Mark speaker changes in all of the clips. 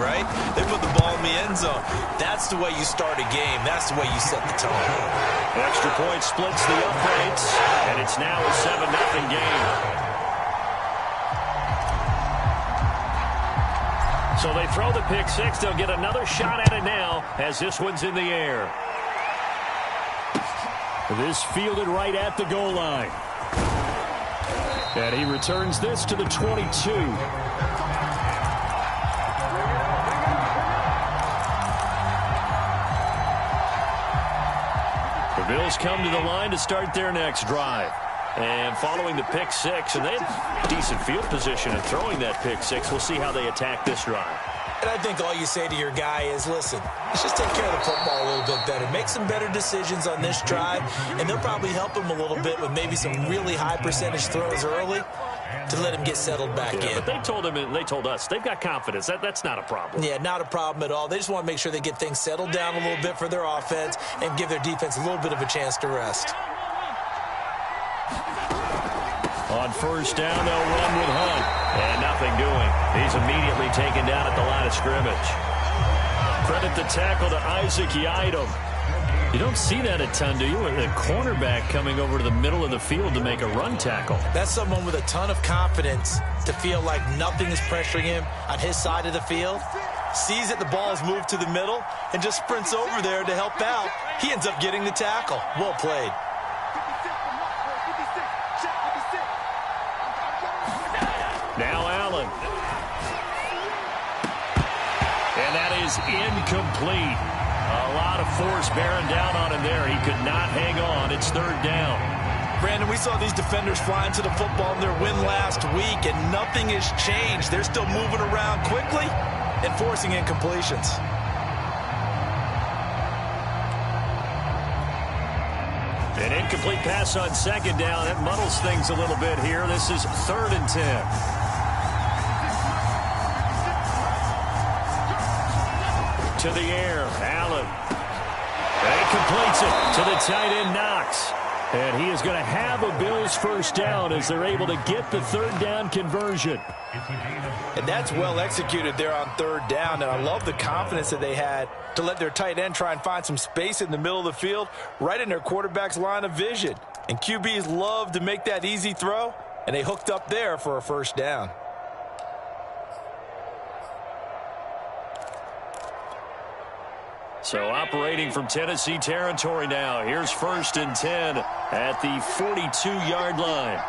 Speaker 1: right? They put the ball in the end zone. That's the way you start a game. That's the way you set the tone.
Speaker 2: Extra point splits the uprights, and it's now a 7-0 game. So they throw the pick six. They'll get another shot at it now as this one's in the air. This fielded right at the goal line. And he returns this to the 22. The Bills come to the line to start their next drive. And following the pick six, and they had decent field position in throwing that pick six. We'll see how they attack this drive.
Speaker 1: And I think all you say to your guy is, listen, let's just take care of the football a little bit better. Make some better decisions on this drive, and they'll probably help him a little bit with maybe some really high percentage throws early to let him get settled back in.
Speaker 2: But they told him, and they told us, they've got confidence. That's not a problem.
Speaker 1: Yeah, not a problem at all. They just want to make sure they get things settled down a little bit for their offense and give their defense a little bit of a chance to rest.
Speaker 2: On first down, they'll run with Hunt. And nothing doing. He's immediately taken down at the line of scrimmage. Credit the tackle to Isaac Yiadom. You don't see that a ton, do you? A cornerback coming over to the middle of the field to make a run tackle.
Speaker 1: That's someone with a ton of confidence to feel like nothing is pressuring him on his side of the field. Sees that the ball is moved to the middle and just sprints over there to help out. He ends up getting the tackle. Well played.
Speaker 2: Now Allen. And that is incomplete. A lot of force bearing down on him there. He could not hang on. It's third down.
Speaker 1: Brandon, we saw these defenders flying to the football in their win last week, and nothing has changed. They're still moving around quickly and forcing incompletions.
Speaker 2: An incomplete pass on second down. That muddles things a little bit here. This is 3rd and 10. To the air, Allen. And he completes it to the tight end, Knox. And he is going to have a Bills first down as they're able to get the third down conversion.
Speaker 1: And that's well executed there on third down. And I love the confidence that they had to let their tight end try and find some space in the middle of the field, right in their quarterback's line of vision. And QBs love to make that easy throw, and they hooked up there for a first down.
Speaker 2: So operating from Tennessee territory now. Here's 1st and 10 at the 42-yard line.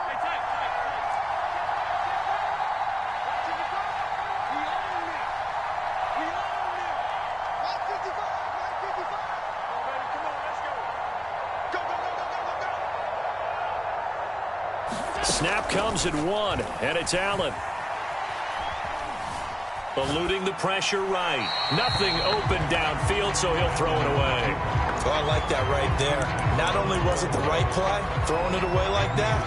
Speaker 2: Snap comes at 1, and it's Allen. Eluding the pressure right. Nothing open downfield, so he'll throw it away.
Speaker 1: Oh, I like that right there. Not only was it the right play, throwing it away like that,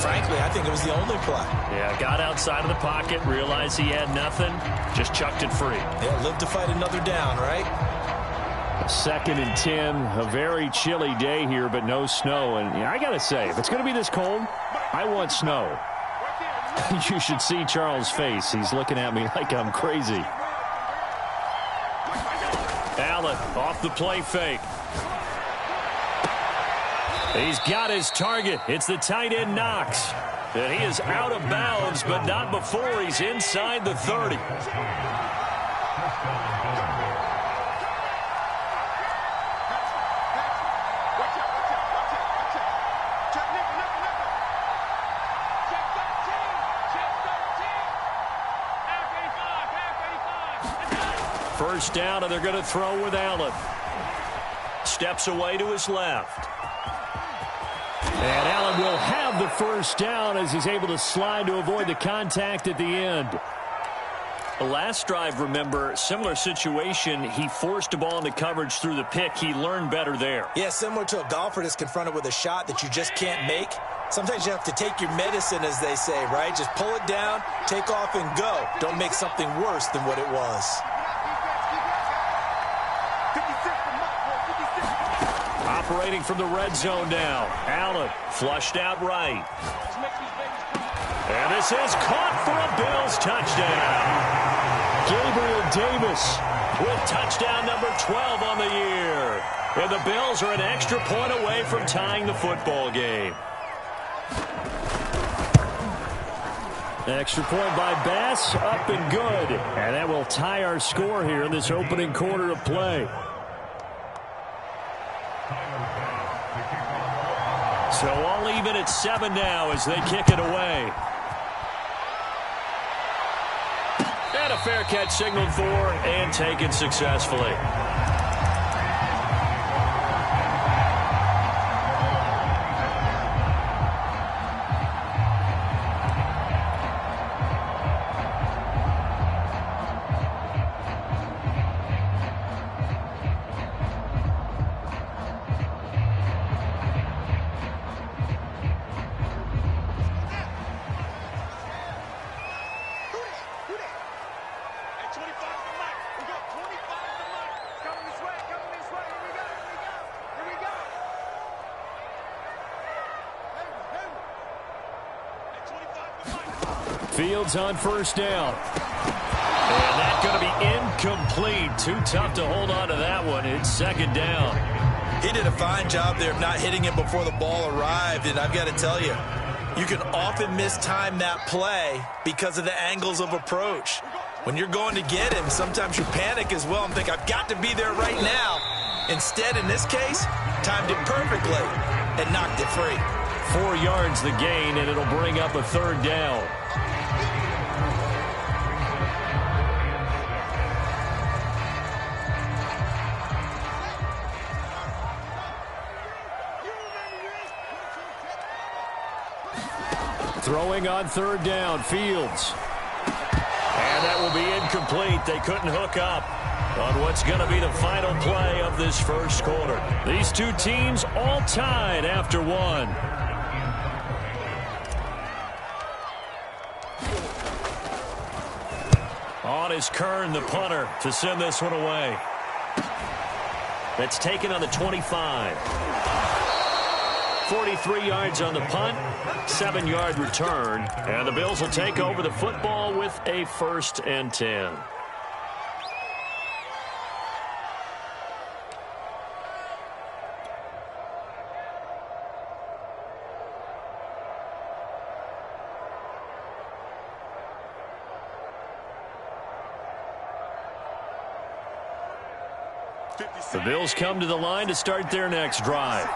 Speaker 1: frankly, I think it was the only play.
Speaker 2: Yeah, got outside of the pocket, realized he had nothing, just chucked it free.
Speaker 1: Yeah, live to fight another down, right?
Speaker 2: 2nd and 10, a very chilly day here, but no snow. And I got to say, if it's going to be this cold, I want snow. You should see Charles' face. He's looking at me like I'm crazy. Allen off the play fake. He's got his target. It's the tight end, Knox. And he is out of bounds, but not before he's inside the 30. First down, and they're going to throw with Allen. Steps away to his left. And Allen will have the first down as he's able to slide to avoid the contact at the end. The last drive, remember, similar situation. He forced a ball into coverage through the pick. He learned better there.
Speaker 1: Yeah, similar to a golfer that's confronted with a shot that you just can't make. Sometimes you have to take your medicine, as they say, right? Just pull it down, take off, and go. Don't make something worse than what it was.
Speaker 2: Operating from the red zone now. Allen flushed out right. And this is caught for a Bills touchdown. Gabriel Davis with touchdown number 12 on the year. And the Bills are an extra point away from tying the football game. Extra point by Bass, up and good. And that will tie our score here in this opening quarter of play. So all even at 7 now as they kick it away. And a fair catch signaled for and taken successfully. Fields on first down. And that's going to be incomplete. Too tough to hold on to that one. It's second down.
Speaker 1: He did a fine job there of not hitting him before the ball arrived, and I've got to tell you, you can often mistime that play because of the angles of approach. When you're going to get him, sometimes you panic as well and think, I've got to be there right now. Instead, in this case, timed it perfectly and knocked it free.
Speaker 2: 4 yards the gain, and it'll bring up a third down. Throwing on third down, Fields. And that will be incomplete. They couldn't hook up on what's going to be the final play of this first quarter. These two teams all tied after one. On is Kern, the punter, to send this one away. That's taken on the 25. 43 yards on the punt, 7-yard return, and the Bills will take over the football with a 1st and 10. The Bills come to the line to start their next drive.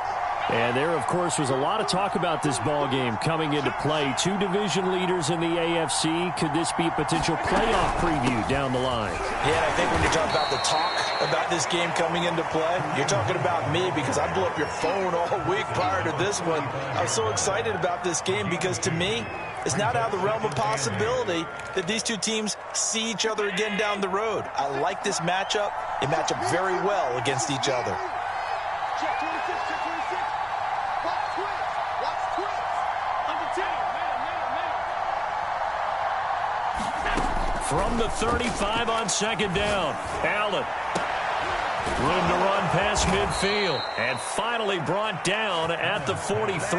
Speaker 2: And there, of course, was a lot of talk about this ball game coming into play. 2 division leaders in the AFC. Could this be a potential playoff preview down the line?
Speaker 1: Yeah, I think when you talk about the talk about this game coming into play, you're talking about me because I blew up your phone all week prior to this one. I was so excited about this game because, to me, it's not out of the realm of possibility that these two teams see each other again down the road. I like this matchup. They match up very well against each other.
Speaker 2: From the 35 on second down, Allen. Room to run past midfield. And finally brought down at the 43.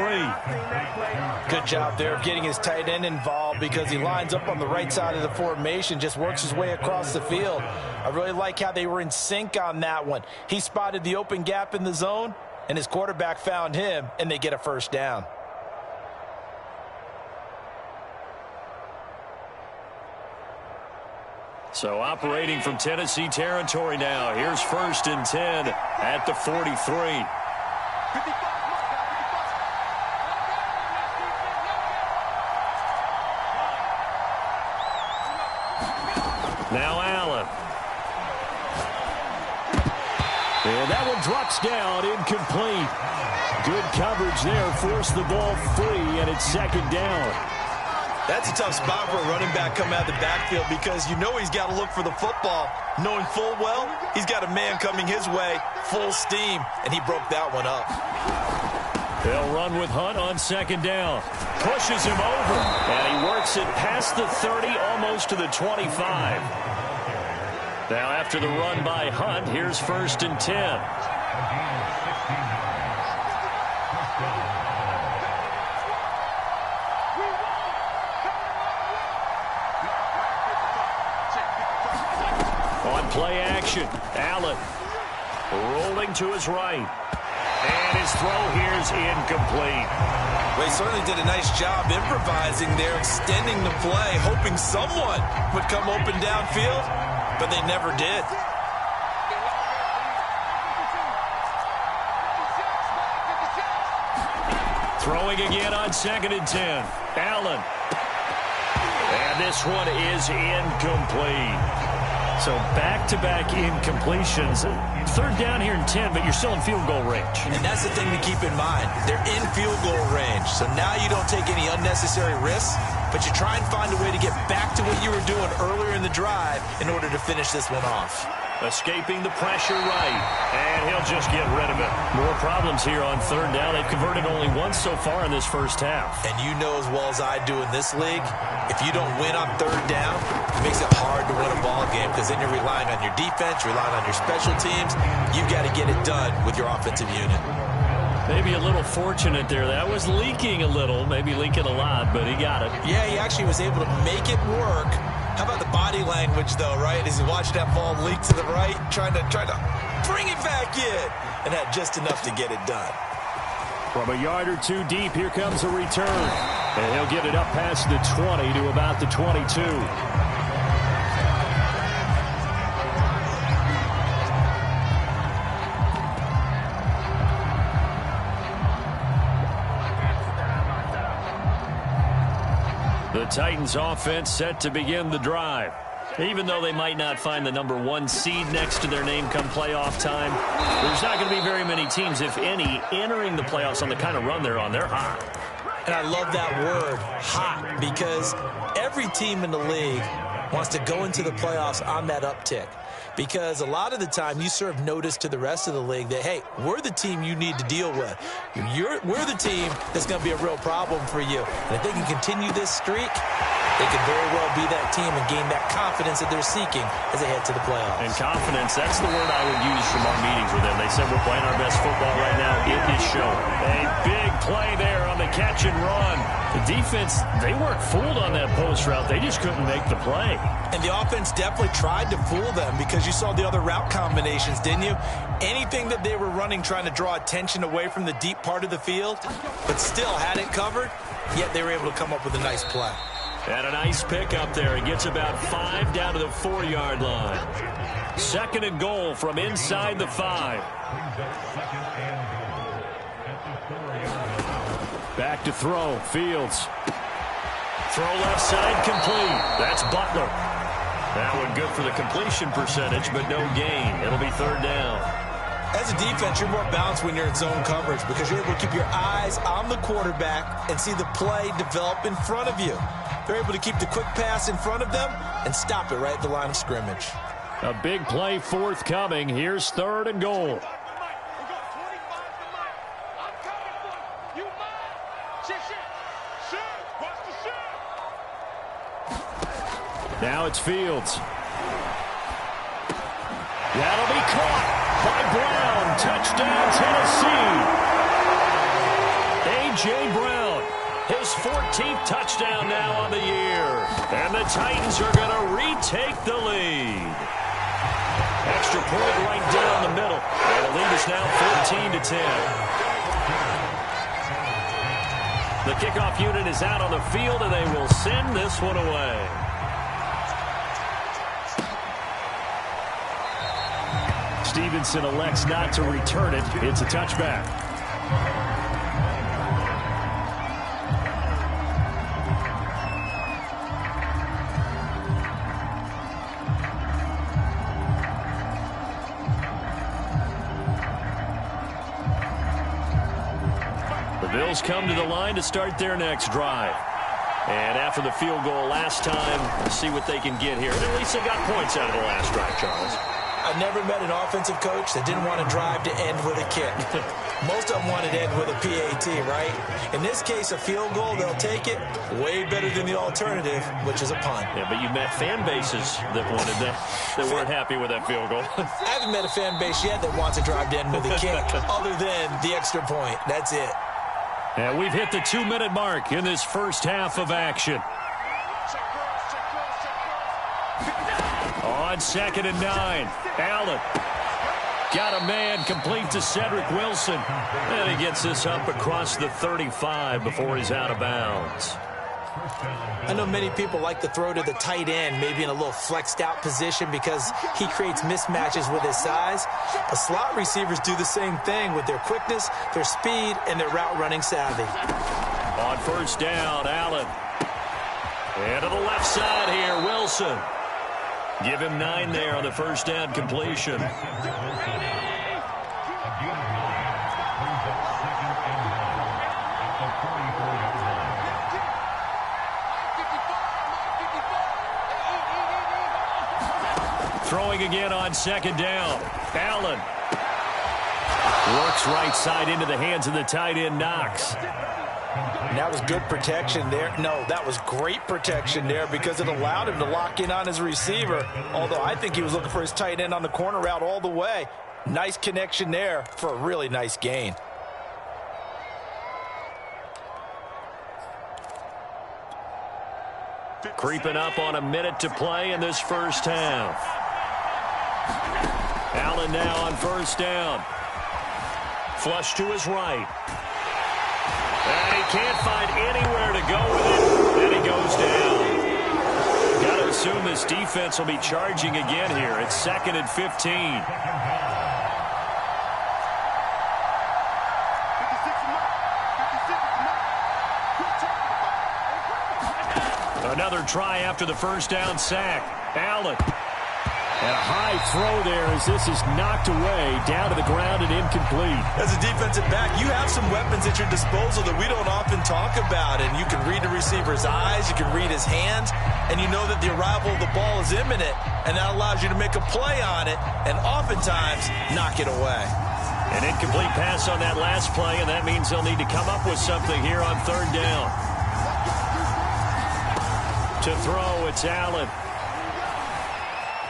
Speaker 1: Good job there of getting his tight end involved because he lines up on the right side of the formation, just works his way across the field. I really like how they were in sync on that one. He spotted the open gap in the zone, and his quarterback found him, and they get a first down.
Speaker 2: So operating from Tennessee territory now. Here's 1st and 10 at the 43. Now Allen. And that one drops down, incomplete. Good coverage there, forced the ball free, and it's second down.
Speaker 1: That's a tough spot for a running back coming out of the backfield because you know he's got to look for the football, knowing full well he's got a man coming his way, full steam, and he broke that one up.
Speaker 2: They'll run with Hunt on second down. Pushes him over, and he works it past the 30, almost to the 25. Now after the run by Hunt, here's 1st and 10. On play action, Allen rolling to his right. And his throw here is incomplete.
Speaker 1: Well, he certainly did a nice job improvising there, extending the play, hoping someone would come open downfield, but they never did.
Speaker 2: Throwing again on 2nd and 10. Allen. And this one is incomplete. So back-to-back incompletions. 3rd down here and 10, but you're still in field goal range.
Speaker 1: And that's the thing to keep in mind. They're in field goal range. So now you don't take any unnecessary risks, but you try and find a way to get back to what you were doing earlier in the drive in order to finish this one off.
Speaker 2: Escaping the pressure right, and he'll just get rid of it. More problems here on 3rd down. They've converted only once so far in this first half.
Speaker 1: And you know as well as I do in this league, if you don't win on 3rd down, it makes it hard to win a ball game because then you're relying on your defense, relying on your special teams. You've got to get it done with your offensive unit.
Speaker 2: Maybe a little fortunate there. That was leaking a little, maybe leaking a lot, but he got it.
Speaker 1: Yeah, he actually was able to make it work. How about the body language, though, right? As he watched that ball leak to the right, trying to bring it back in, and had just enough to get it done.
Speaker 2: From a yard or two deep, here comes a return. And he'll get it up past the 20 to about the 22. The Titans offense set to begin the drive. Even though they might not find the number 1 seed next to their name come playoff time, there's not going to be very many teams, if any, entering the playoffs on the kind of run they're on. They're hot.
Speaker 1: And I love that word, hot, because every team in the league wants to go into the playoffs on that uptick. Because a lot of the time you serve notice to the rest of the league that, hey, we're the team you need to deal with. We're the team that's going to be a real problem for you. And if they can continue this streak, they could very well be that team and gain that confidence that they're seeking as they head to the playoffs.
Speaker 2: And confidence, that's the word I would use from our meetings with them. They said we're playing our best football right now. It is showing. A big play there on the catch and run. The defense, they weren't fooled on that post route. They just couldn't make the play.
Speaker 1: And the offense definitely tried to fool them because you saw the other route combinations, didn't you? Anything that they were running trying to draw attention away from the deep part of the field, but still had it covered, yet they were able to come up with a nice play.
Speaker 2: And a nice pick up there. He gets about 5 down to the 4-yard line. 2nd and goal from inside the 5. Back to throw. Fields. Throw left side complete. That's Butler. That one good for the completion percentage, but no gain. It'll be 3rd down.
Speaker 1: As a defense, you're more balanced when you're in zone coverage because you're able to keep your eyes on the quarterback and see the play develop in front of you. They're able to keep the quick pass in front of them and stop it right at the line of scrimmage.
Speaker 2: A big play forthcoming. Here's 3rd and goal. Now it's Fields. That'll be caught by Brown. Touchdown, Tennessee. A.J. Brown, his 14th touchdown now on the year. And the Titans are going to retake the lead. Extra point right down the middle. And the lead is now 14-10. The kickoff unit is out on the field, and they will send this one away. Stevenson elects not to return it. It's a touchback. The Bills come to the line to start their next drive. And after the field goal last time, see what they can get here. And at least they got points out of the last drive, Charles.
Speaker 1: I've never met an offensive coach that didn't want to drive to end with a kick. Most of them wanted to end with a PAT, right? In this case, a field goal, they'll take it. Way better than the alternative, which is a punt.
Speaker 2: Yeah, but you've met fan bases that wanted that weren't happy with that field goal.
Speaker 1: I haven't met a fan base yet that wants to drive to end with a kick, other than the extra point. That's it.
Speaker 2: And we've hit the 2-minute mark in this first half of action. On on 2nd and 9. Allen got a man complete to Cedric Wilson. And he gets this up across the 35 before he's out of bounds.
Speaker 1: I know many people like to throw to the tight end, maybe in a little flexed out position because he creates mismatches with his size. But slot receivers do the same thing with their quickness, their speed, and their route running savvy.
Speaker 2: On 1st down, Allen. And to the left side here, Wilson. Give him 9 there on the 1st down completion. Throwing again on 2nd down. Allen works right side into the hands of the tight end, Knox.
Speaker 1: And that was good protection there. No, that was great protection there because it allowed him to lock in on his receiver, although I think he was looking for his tight end on the corner route all the way. Nice connection there for a really nice gain.
Speaker 2: Creeping up on a minute to play in this 1st half. Allen now on 1st down. Flush to his right. And he can't find anywhere to go with it. And he goes down. Got to assume this defense will be charging again here. It's 2nd and 15. Another try after the 1st down sack. Allen. And a high throw there as this is knocked away, down to the ground and incomplete.
Speaker 1: As a defensive back, you have some weapons at your disposal that we don't often talk about. And you can read the receiver's eyes, you can read his hands, and you know that the arrival of the ball is imminent. And that allows you to make a play on it and oftentimes knock it away.
Speaker 2: An incomplete pass on that last play, and that means they'll need to come up with something here on 3rd down. To throw, it's Allen.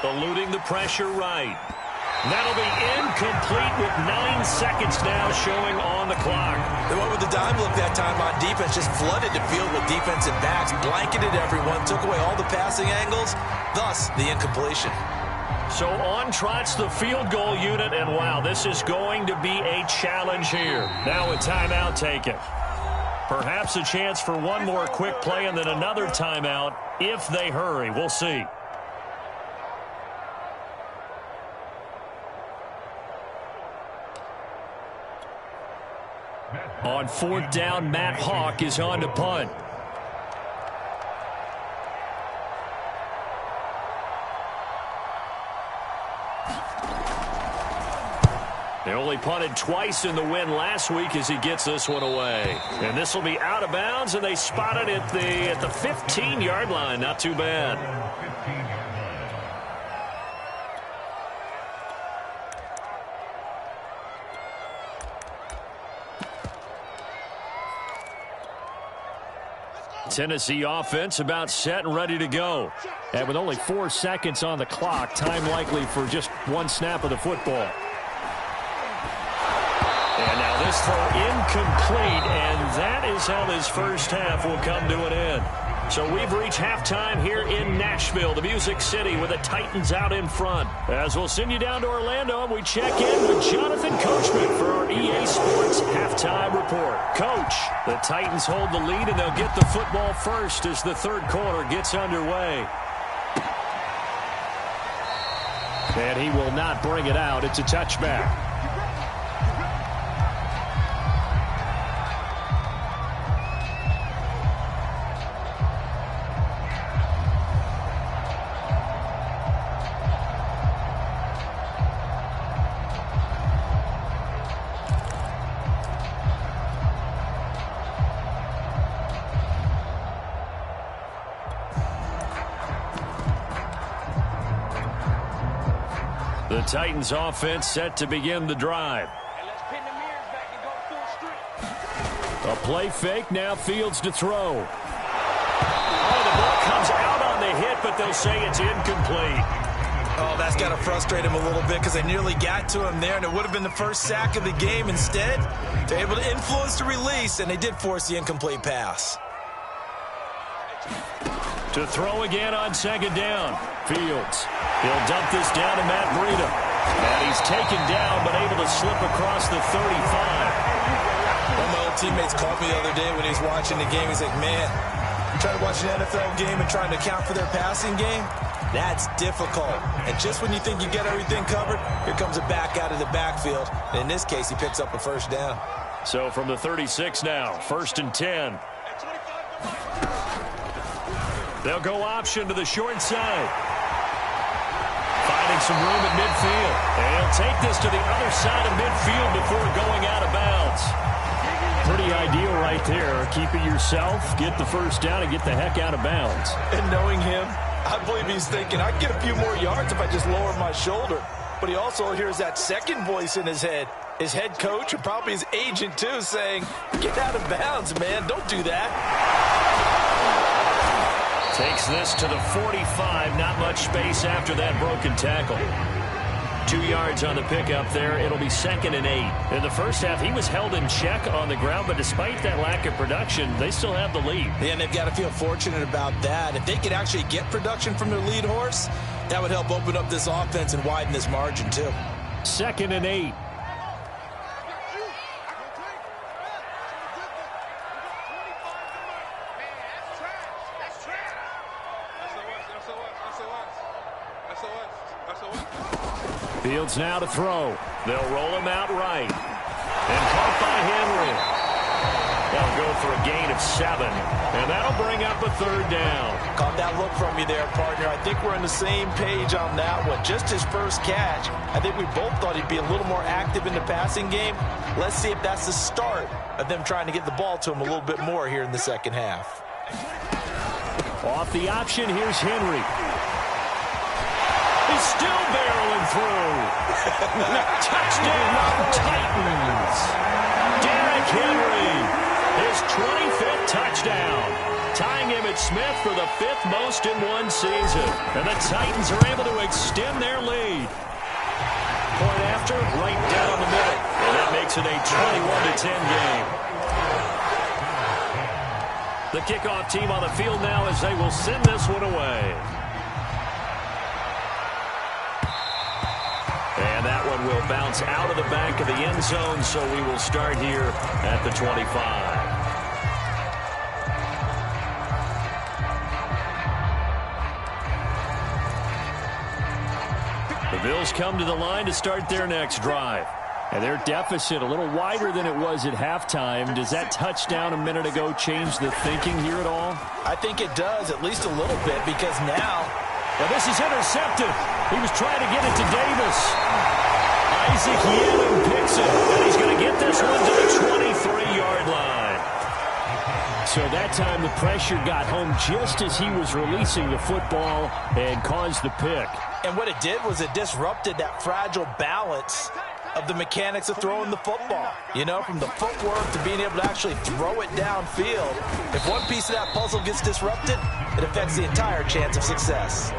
Speaker 2: Eluding the pressure right. That'll be incomplete with 9 seconds now showing on the clock.
Speaker 1: They went with the dime look that time on defense, just flooded the field with defensive backs, blanketed everyone, took away all the passing angles, thus the incompletion.
Speaker 2: So on trots the field goal unit, and wow, this is going to be a challenge here. Now a timeout taken. Perhaps a chance for one more quick play and then another timeout if they hurry. We'll see. On 4th down, Matt Hawk is on to punt. They only punted twice in the win last week as he gets this one away. And this will be out of bounds, and they spot it at the 15-yard line. Not too bad. Tennessee offense about set and ready to go. And with only 4 seconds on the clock, time likely for just one snap of the football. And now this throw incomplete, and that is how this 1st half will come to an end. So we've reached halftime here in Nashville, the Music City, with the Titans out in front. As we'll send you down to Orlando, and we check in with Jonathan Coachman for our EA Sports halftime report. Coach, the Titans hold the lead, and they'll get the football first as the 3rd quarter gets underway. And he will not bring it out. It's a touchback. The Titans offense set to begin the drive. A play fake, now Fields to throw. Oh, the ball comes out on the hit, but they'll say it's incomplete.
Speaker 1: Oh, that's got to frustrate him a little bit because they nearly got to him there, and it would have been the first sack of the game. Instead, they're able to influence the release, and they did force the incomplete pass.
Speaker 2: To throw again on second down. Fields. He'll dump this down to Matt Breida. And he's taken down, but able to slip across the 35.
Speaker 1: One of my old teammates called me the other day when he was watching the game. He's like, man, I'm trying to watch an NFL game and trying to account for their passing game. That's difficult. And just when you think you get everything covered, here comes a back out of the backfield. And in this case, he picks up a first down.
Speaker 2: So from the 36 now, 1st and 10. They'll go option to the short side. Finding some room at midfield. And he'll take this to the other side of midfield before going out of bounds. Pretty ideal right there. Keep it yourself, get the first down, and get the heck out of bounds.
Speaker 1: And knowing him, I believe he's thinking, I can get a few more yards if I just lower my shoulder. But he also hears that second voice in his head. His head coach and probably his agent, too, saying, get out of bounds, man. Don't do that.
Speaker 2: Takes this to the 45. Not much space after that broken tackle. 2 yards on the pickup there. It'll be 2nd and 8. In the first half, he was held in check on the ground, but despite that lack of production, they still have the lead.
Speaker 1: Yeah, and they've got to feel fortunate about that. If they could actually get production from their lead horse, that would help open up this offense and widen this margin, too.
Speaker 2: 2nd and 8. Fields now to throw. They'll roll him out right. And caught by Henry. They'll go for a gain of 7. And that'll bring up a 3rd down.
Speaker 1: Caught that look from you there, partner. I think we're on the same page on that one. Just his first catch. I think we both thought he'd be a little more active in the passing game. Let's see if that's the start of them trying to get the ball to him a little bit more here in the second half.
Speaker 2: Off the option, here's Henry. He's still barreling through. Touchdown, Titans. Derrick Henry, his 25th touchdown. Tying him at Smith for the 5th most in one season. And the Titans are able to extend their lead. Point after, right down the middle. And that makes it a 21-10 game. The kickoff team on the field now as they will send this one away. And that one will bounce out of the back of the end zone, so we will start here at the 25. The Bills come to the line to start their next drive. And their deficit a little wider than it was at halftime. Does that touchdown a minute ago change the thinking here at all?
Speaker 1: I think it does, at least a little bit, because now...
Speaker 2: Well, this is intercepted. He was trying to get it to Davis. Isaac Yedlin picks it, and he's going to get this one to the 23-yard line. So that time the pressure got home just as he was releasing the football and caused the pick.
Speaker 1: And what it did was it disrupted that fragile balance of the mechanics of throwing the football. You know, from the footwork to being able to actually throw it downfield. If one piece of that puzzle gets disrupted, it affects the entire chance of success.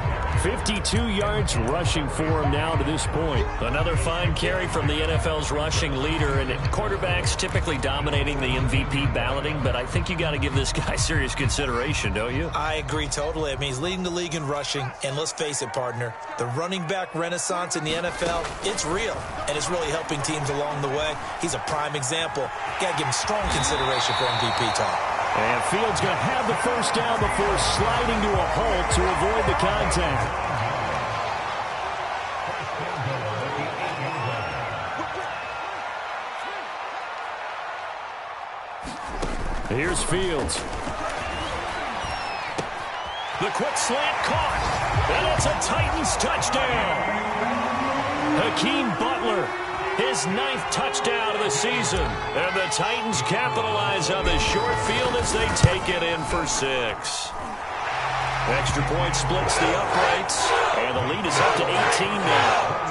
Speaker 2: 52 yards rushing for him now to this point. Another fine carry from the NFL's rushing leader, and quarterbacks typically dominating the MVP balloting, but I think you got to give this guy serious consideration, don't you?
Speaker 1: I agree totally. I mean, he's leading the league in rushing, and let's face it, partner, the running back renaissance in the NFL, it's real, and it's really helping teams along the way. He's a prime example. Got to give him strong consideration for MVP talk.
Speaker 2: And Fields going to have the first down before sliding to a halt to avoid the contact. Here's Fields. The quick slant caught. And it's a Titans touchdown. Hakeem Butler, his 9th touchdown of the season. And the Titans capitalize on the short field as they take it in for 6. Extra point splits the uprights, and the lead is up to 18 now.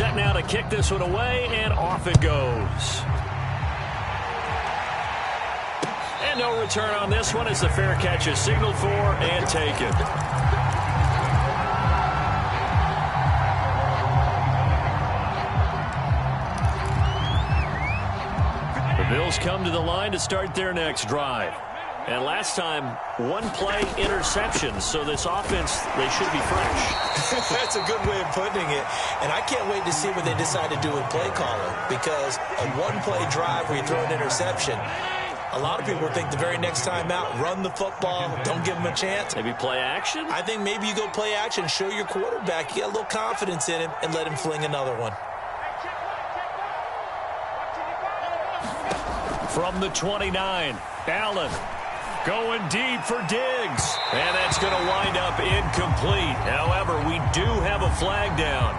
Speaker 2: Set now to kick this one away, and off it goes. And no return on this one as the fair catch is signaled for and taken. The Bills come to the line to start their next drive. And last time, one-play interceptions, so this offense, they should be fresh.
Speaker 1: That's a good way of putting it. And I can't wait to see what they decide to do with play calling, because a one-play drive where you throw an interception, a lot of people think the very next time out, run the football, don't give them a chance.
Speaker 2: Maybe play action?
Speaker 1: I think maybe you go play action, show your quarterback, you got a little confidence in him, and let him fling another one.
Speaker 2: From the 29, Allen going deep for Diggs. And that's going to wind up incomplete. However, we do have a flag down.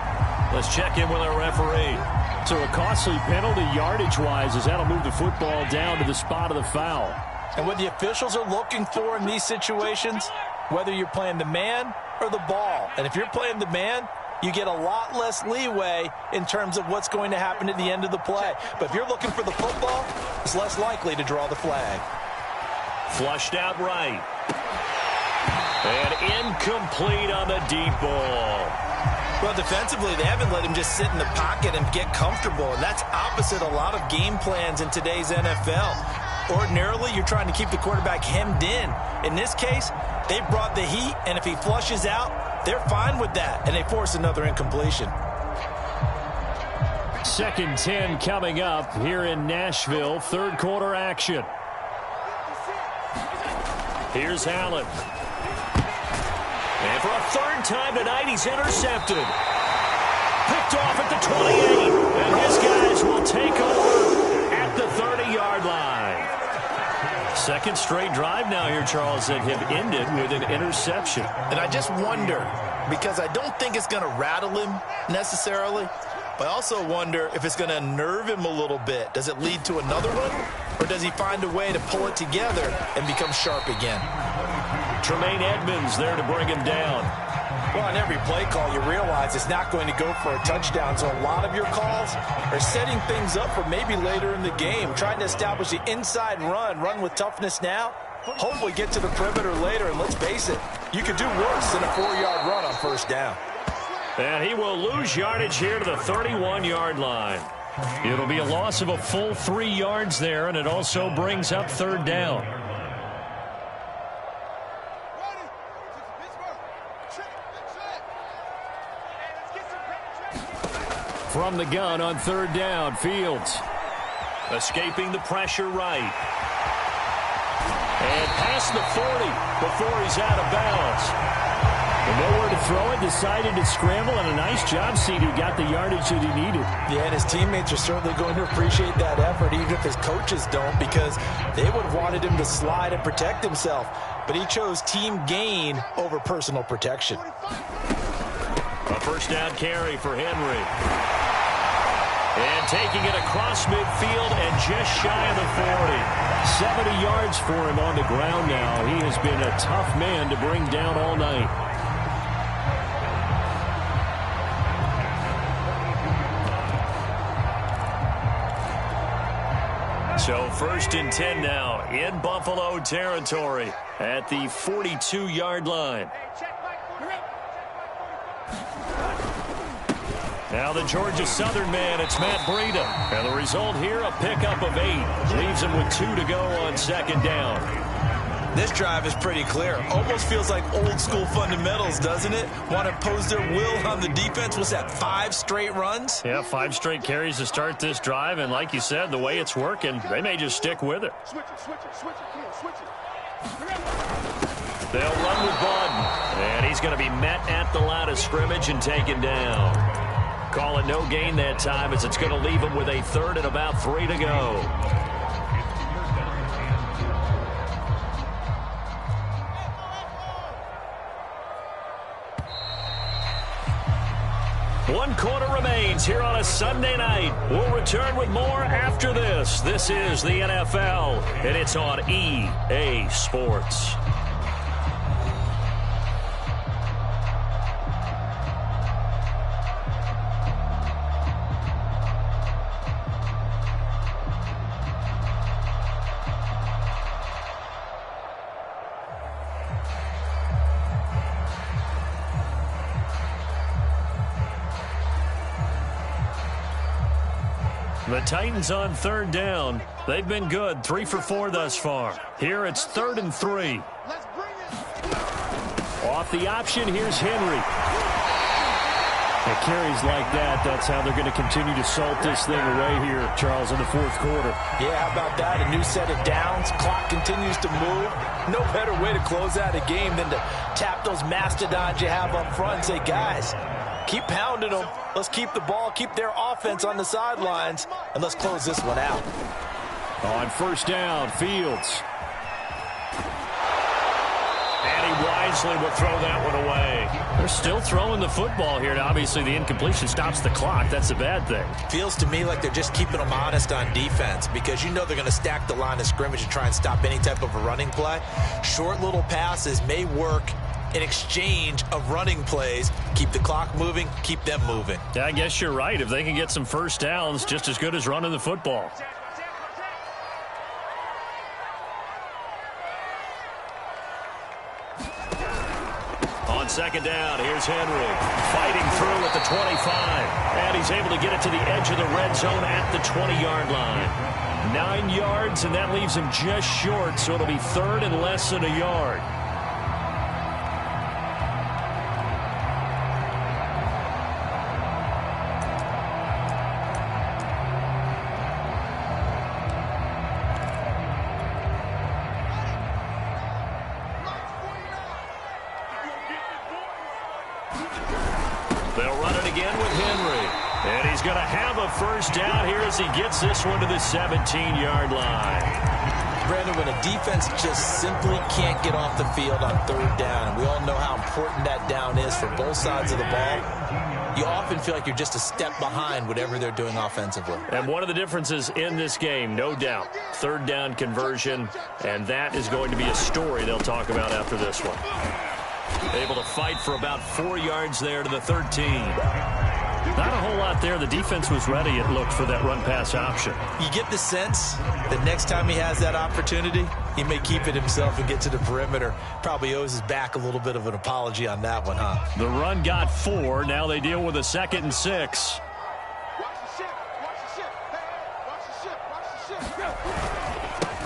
Speaker 2: Let's check in with our referee.
Speaker 3: So a costly penalty yardage-wise as that'll move the football down to the spot of the foul.
Speaker 1: And what the officials are looking for in these situations, whether you're playing the man or the ball. And if you're playing the man, you get a lot less leeway in terms of what's going to happen at the end of the play. But if you're looking for the football, it's less likely to draw the flag.
Speaker 2: Flushed out right. And incomplete on the deep ball.
Speaker 1: Well, defensively, they haven't let him just sit in the pocket and get comfortable. And that's opposite a lot of game plans in today's NFL. Ordinarily, you're trying to keep the quarterback hemmed in. In this case, they brought the heat, and if he flushes out, they're fine with that, and they force another incompletion.
Speaker 3: 2nd and 10 coming up here in Nashville. Third quarter action.
Speaker 2: Here's Allen. And for a third time tonight, he's intercepted. Picked off at the 28. And his guys will take over at the 30-yard line. Second straight drive now here, Charles, that have ended with an interception.
Speaker 1: And I just wonder, because I don't think it's going to rattle him necessarily, but I also wonder if it's going to unnerve him a little bit. Does it lead to another one, or does he find a way to pull it together and become sharp again?
Speaker 2: Tremaine Edmonds there to bring him down.
Speaker 1: Well, on every play call, you realize it's not going to go for a touchdown, so a lot of your calls are setting things up for maybe later in the game, trying to establish the inside run with toughness now, hopefully get to the perimeter later, and let's face it, you could do worse than a 4-yard run on first down.
Speaker 2: And he will lose yardage here to the 31-yard line. It'll be a loss of a full 3 yards there, and it also brings up third down.
Speaker 3: From the gun on third down, Fields.
Speaker 2: Escaping the pressure right. And past the 40 before he's out of bounds.
Speaker 3: And nowhere to throw it, decided to scramble, and a nice job, CD. Got the yardage that he needed.
Speaker 1: Yeah, and his teammates are certainly going to appreciate that effort, even if his coaches don't, because they would have wanted him to slide and protect himself. But he chose team gain over personal protection.
Speaker 2: A first down carry for Henry. And taking it across midfield and just shy of the 40.
Speaker 3: 70 yards for him on the ground now. He has been a tough man to bring down all night.
Speaker 2: So 1st and 10 now in Buffalo territory at the 42-yard line. Now the Georgia Southern man, it's Matt Breida. And the result here, a pickup of 8. Leaves him with 2 to go on second down.
Speaker 1: This drive is pretty clear. Almost feels like old school fundamentals, doesn't it? Want to impose their will on the defense. Was that 5 straight runs?
Speaker 2: Yeah, 5 straight carries to start this drive. And like you said, the way it's working, they may just stick with it. They'll run with Bud. And he's going to be met at the line of scrimmage and taken down. Call it no gain that time as it's going to leave him with a 3rd and about 3 to go. One quarter remains here on a Sunday night. We'll return with more after this. This is the NFL, and it's on EA Sports. The Titans on third down. They've been good, 3 for 4 thus far. Here it's 3rd and 3.
Speaker 3: Off the option, here's Henry. It carries like that. That's how they're going to continue to salt this thing away here, Charles, in the fourth quarter.
Speaker 1: Yeah, how about that? A new set of downs. Clock continues to move. No better way to close out a game than to tap those mastodons you have up front and say, guys, keep pounding them. Let's keep the ball, keep their offense on the sidelines, and let's close this one out.
Speaker 3: On first down, Fields.
Speaker 2: And he wisely will throw that one away. They're still throwing the football here, and obviously the incompletion stops the clock. That's a bad thing.
Speaker 1: Feels to me like they're just keeping them honest on defense because you know they're going to stack the line of scrimmage and try and stop any type of a running play. Short little passes may work in exchange of running plays. Keep the clock moving, keep them moving.
Speaker 2: Yeah, I guess you're right. If they can get some first downs, just as good as running the football. On second down, here's Henry fighting through at the 25. And he's able to get it to the edge of the red zone at the 20-yard line. 9 yards, and that leaves him just short, so it'll be 3rd and less than a yard. They'll run it again with Henry. And he's going to have a first down here as he gets this one to the 17-yard line.
Speaker 1: Brandon, when a defense just simply can't get off the field on third down, and we all know how important that down is for both sides of the ball, you often feel like you're just a step behind whatever they're doing offensively.
Speaker 2: And one of the differences in this game, no doubt, third down conversion, and that is going to be a story they'll talk about after this one. Able to fight for about 4 yards there to the 13. Not a whole lot there. The defense was ready, it looked, for that run-pass option.
Speaker 1: You get the sense that next time he has that opportunity, he may keep it himself and get to the perimeter. Probably owes his back a little bit of an apology on that one, huh?
Speaker 2: The run got 4. Now they deal with a 2nd and 6.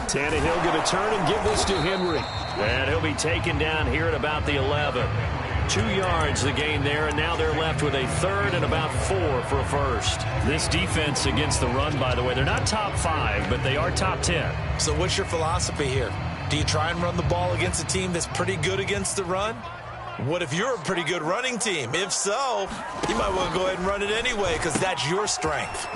Speaker 2: Tannehill going to turn and give this to Henry. And he'll be taken down here at about the 11. 2 yards the gain there, and now they're left with a 3rd and about 4 for a first. This defense against the run, by the way, they're not top 5, but they are top 10.
Speaker 1: So what's your philosophy here? Do you try and run the ball against a team that's pretty good against the run? What if you're a pretty good running team? If so, you might want to go ahead and run it anyway because that's your strength.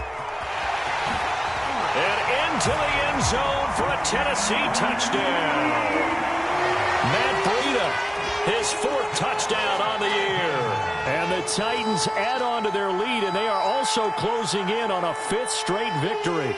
Speaker 2: And into the end zone for a Tennessee touchdown. Matt Breida, his 4th touchdown on the year.
Speaker 3: And the Titans add on to their lead, and they are also closing in on a 5th straight victory.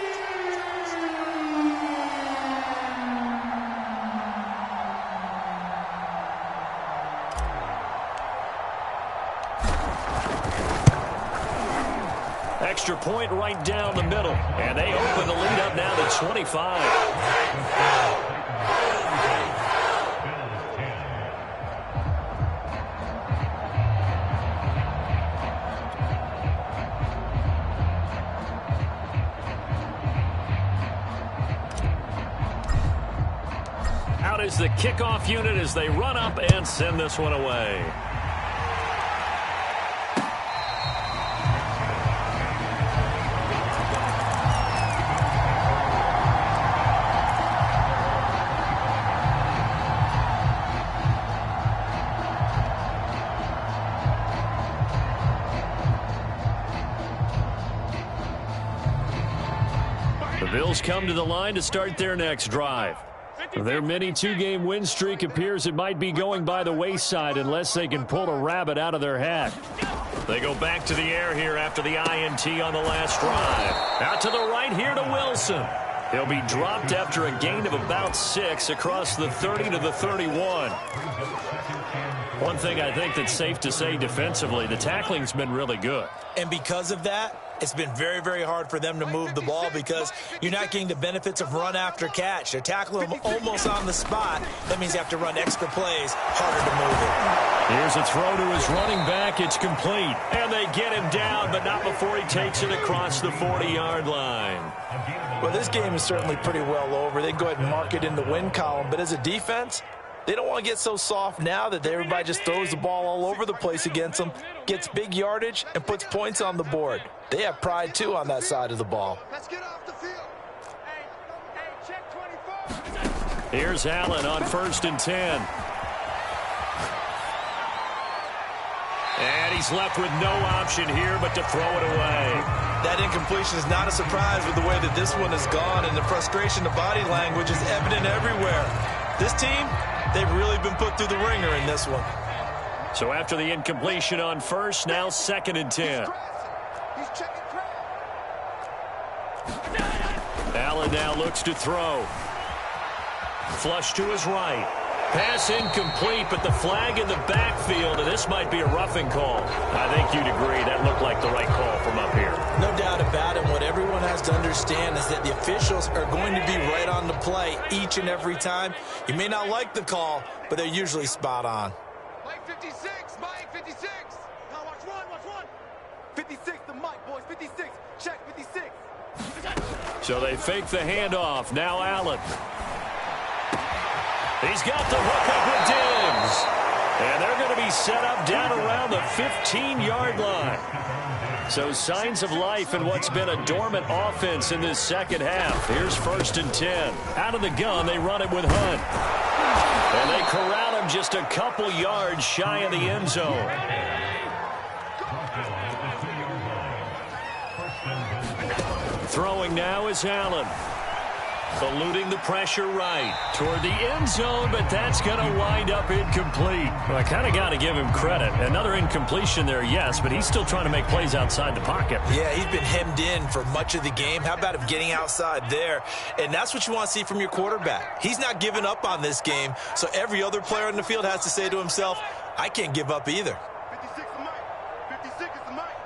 Speaker 2: Extra point right down the middle. And they open the lead up now to 25. Out is the kickoff unit as they run up and send this one away. The Bills come to the line to start their next drive. Their mini 2-game win streak appears it might be going by the wayside unless they can pull a rabbit out of their hat. They go back to the air here after the INT on the last drive. Out to the right here to Wilson. He'll be dropped after a gain of about 6 across the 30 to the 31. One thing I think that's safe to say defensively, the tackling's been really good.
Speaker 1: And because of that, it's been very, very hard for them to move the ball because you're not getting the benefits of run after catch. They're tackling them almost on the spot. That means you have to run extra plays, harder to move it.
Speaker 2: Here's a throw to his running back. It's complete. And they get him down, but not before he takes it across the 40-yard line.
Speaker 1: Well, this game is certainly pretty well over. They can go ahead and mark it in the win column. But as a defense, they don't want to get so soft now that everybody just throws the ball all over the place against them, gets big yardage, and puts points on the board. They have pride, too, on that side of the ball.
Speaker 4: Let's get off the field. Hey, check 24.
Speaker 2: Here's Allen on 1st and 10. And he's left with no option here but to throw it away.
Speaker 1: That incompletion is not a surprise with the way that this one has gone, and the frustration of body language is evident everywhere. This team, they've really been put through the ringer in this one.
Speaker 2: So after the incompletion on 1st, now 2nd and 10. Allen now looks to throw. Flush to his right. Pass incomplete, but the flag in the backfield, and this might be a roughing call. I think you'd agree that looked like the right call from up here.
Speaker 1: No doubt about it. What everyone has to understand is that the officials are going to be right on the play each and every time. You may not like the call, but they're usually spot on.
Speaker 4: Mike 56, Mike 56. Now watch one. 56, the Mike, boys, 56. Check 56.
Speaker 2: So they fake the handoff. Now Allen. He's got the hook up with Diggs. And they're going to be set up down around the 15-yard line. So signs of life in what's been a dormant offense in this second half. Here's 1st and 10. Out of the gun, they run it with Hunt. And they corral him just a couple yards shy of the end zone. Throwing now is Allen. Eluding the pressure right toward the end zone, but that's going to wind up incomplete. Well, I kind of got to give him credit. Another incompletion there, yes, but he's still trying to make plays outside the pocket.
Speaker 1: Yeah, he's been hemmed in for much of the game. How about him getting outside there? And that's what you want to see from your quarterback. He's not giving up on this game, so every other player in the field has to say to himself, I can't give up either.
Speaker 4: 56 is the Mike. 56 is the Mike.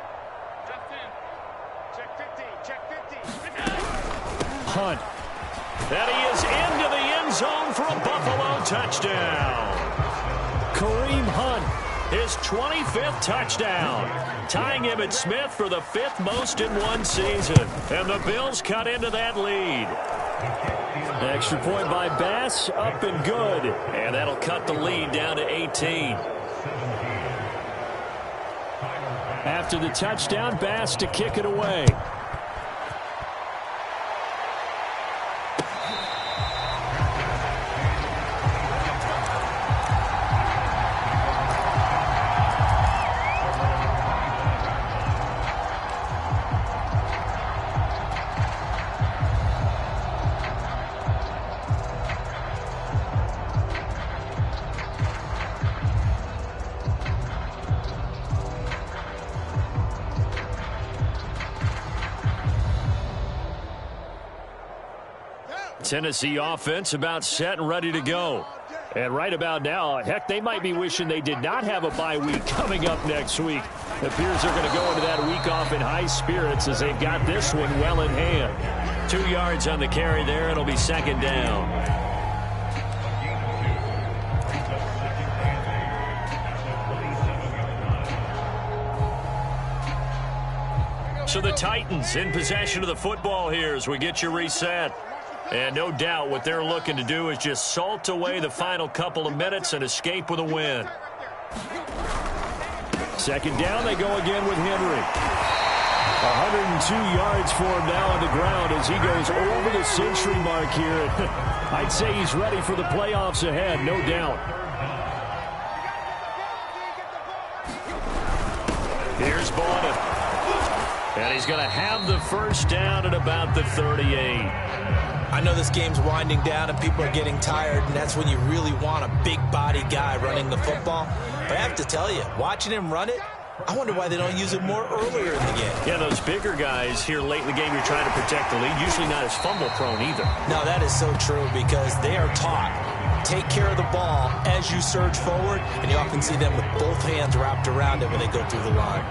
Speaker 4: Just in. Check 50. Check 50.
Speaker 2: Hunt. And he is into the end zone for a Buffalo touchdown. Kareem Hunt, his 25th touchdown, tying him at Smith for the 5th most in one season. And the Bills cut into that lead. Extra point by Bass, up and good. And that'll cut the lead down to 18. After the touchdown, Bass to kick it away. Tennessee offense about set and ready to go. And right about now, heck, they might be wishing they did not have a bye week coming up next week. It appears they're going to go into that week off in high spirits as they've got this one well in hand. 2 yards on the carry there. It'll be 2nd down. So the Titans in possession of the football here as we get you reset. And no doubt what they're looking to do is just salt away the final couple of minutes and escape with a win. 2nd down, they go again with Henry. 102 yards for him now on the ground as he goes over the century mark here. I'd say he's ready for the playoffs ahead, no doubt. Here's Borden. And he's going to have the 1st down at about the 38.
Speaker 1: I know this game's winding down and people are getting tired, and that's when you really want a big body guy running the football. But I have to tell you, watching him run it, I wonder why they don't use it more earlier in the game.
Speaker 2: Yeah, those bigger guys here late in the game, you're trying to protect the lead, usually not as fumble prone either.
Speaker 1: No, that is so true because they are taught Take care of the ball as you surge forward, and you often see them with both hands wrapped around it when they go through the line.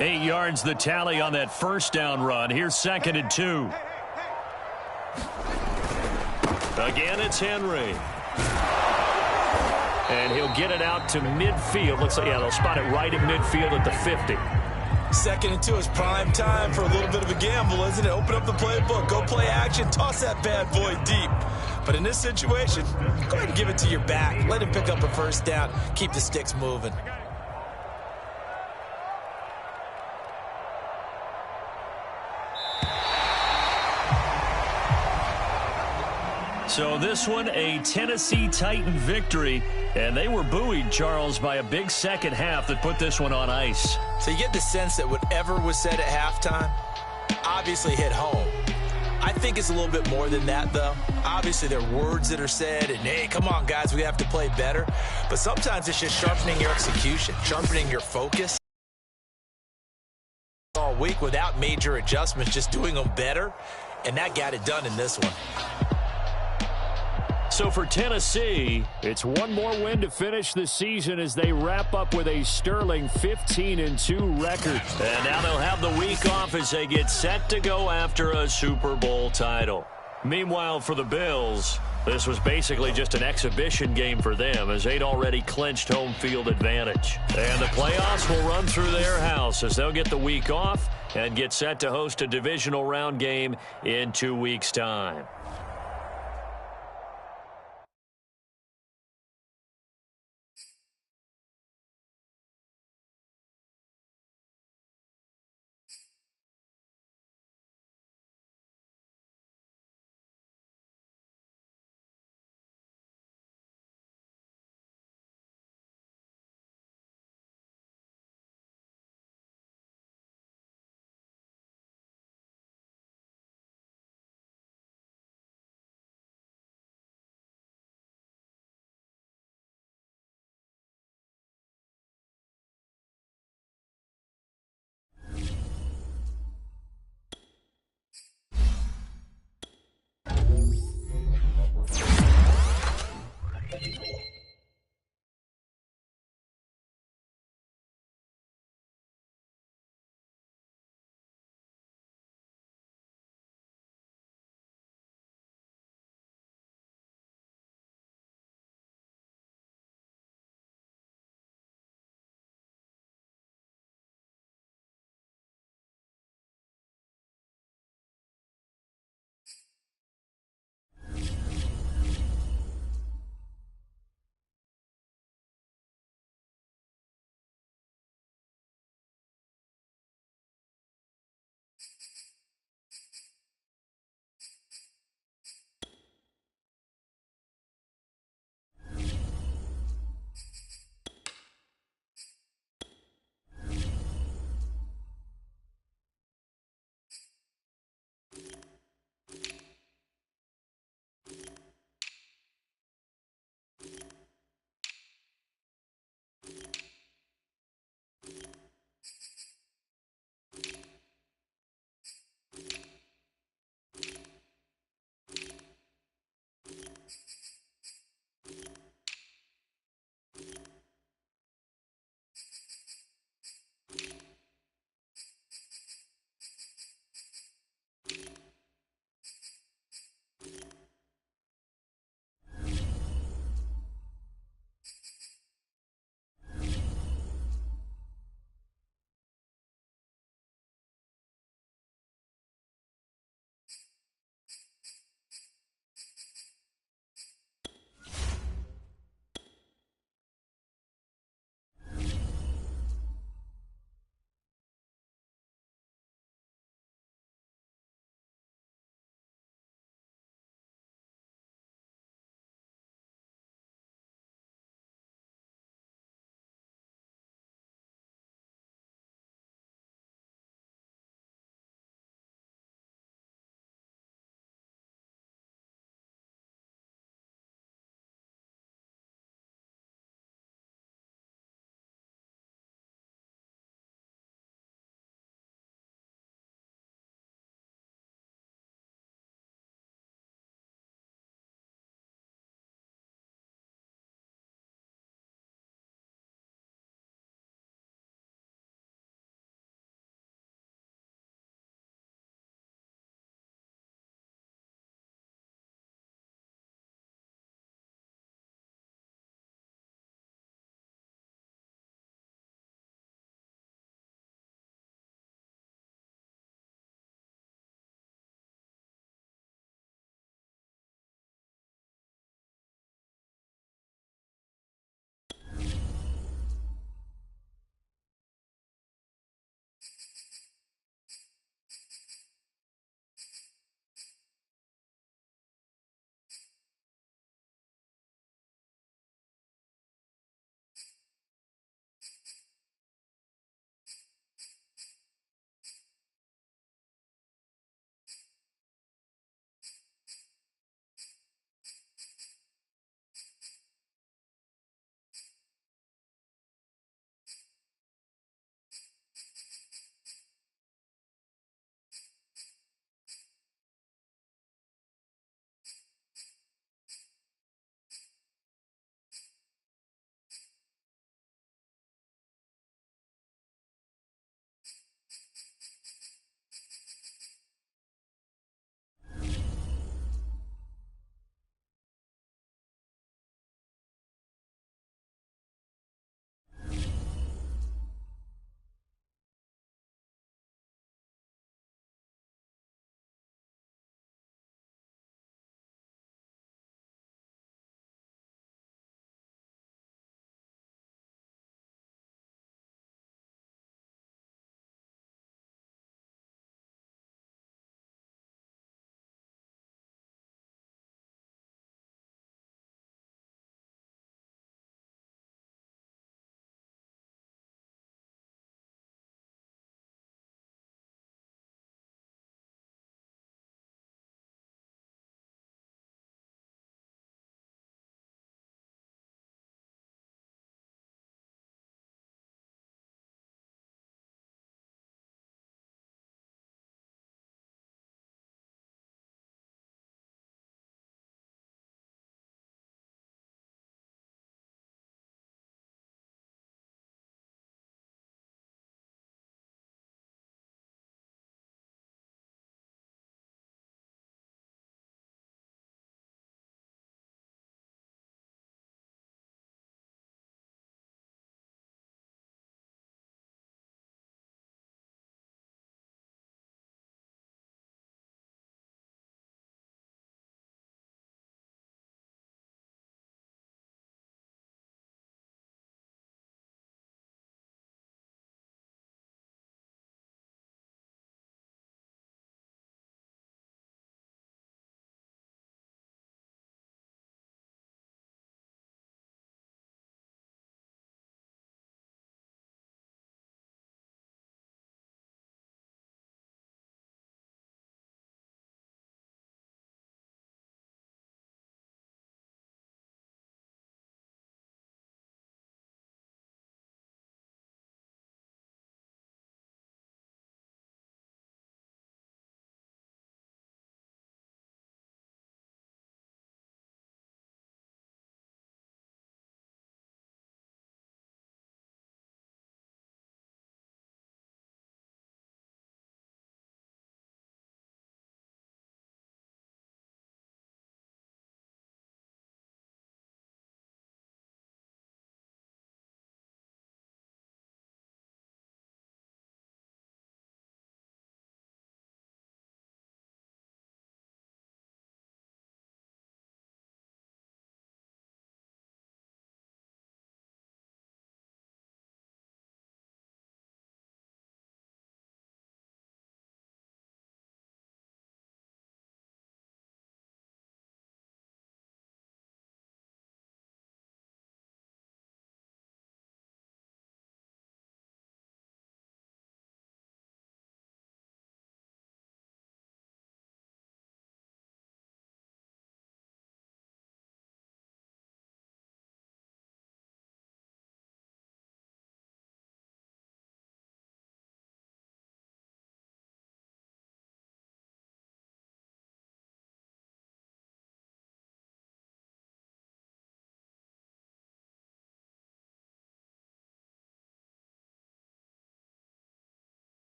Speaker 2: Eight yards the tally on that first down run. Here's 2nd and 2. Again, it's Henry. And he'll get it out to midfield. Looks like, yeah, they'll spot it right at midfield at the 50.
Speaker 1: 2nd and 2 is prime time for a little bit of a gamble, isn't it? Open up the playbook, go play action, toss that bad boy deep. But in this situation, go ahead and give it to your back. Let him pick up a first down. Keep the sticks moving.
Speaker 2: So this one, a Tennessee Titan victory, and they were buoyed, Charles, by a big second half that put this one on ice.
Speaker 1: So you get the sense that whatever was said at halftime obviously hit home. I think it's a little bit more than that, though. Obviously, there are words that are said, and, hey, come on, guys, we have to play better. But sometimes it's just sharpening your execution, sharpening your focus all week without major adjustments, just doing them better, and that got it done in this one.
Speaker 2: So for Tennessee,
Speaker 3: it's one more win to finish the season as they wrap up with a sterling 15-2 record.
Speaker 2: And now they'll have the week off as they get set to go after a Super Bowl title. Meanwhile, for the Bills, this was basically just an exhibition game for them as they'd already clinched home field advantage. And the playoffs will run through their house as they'll get the week off and get set to host a divisional round game in 2 weeks' time.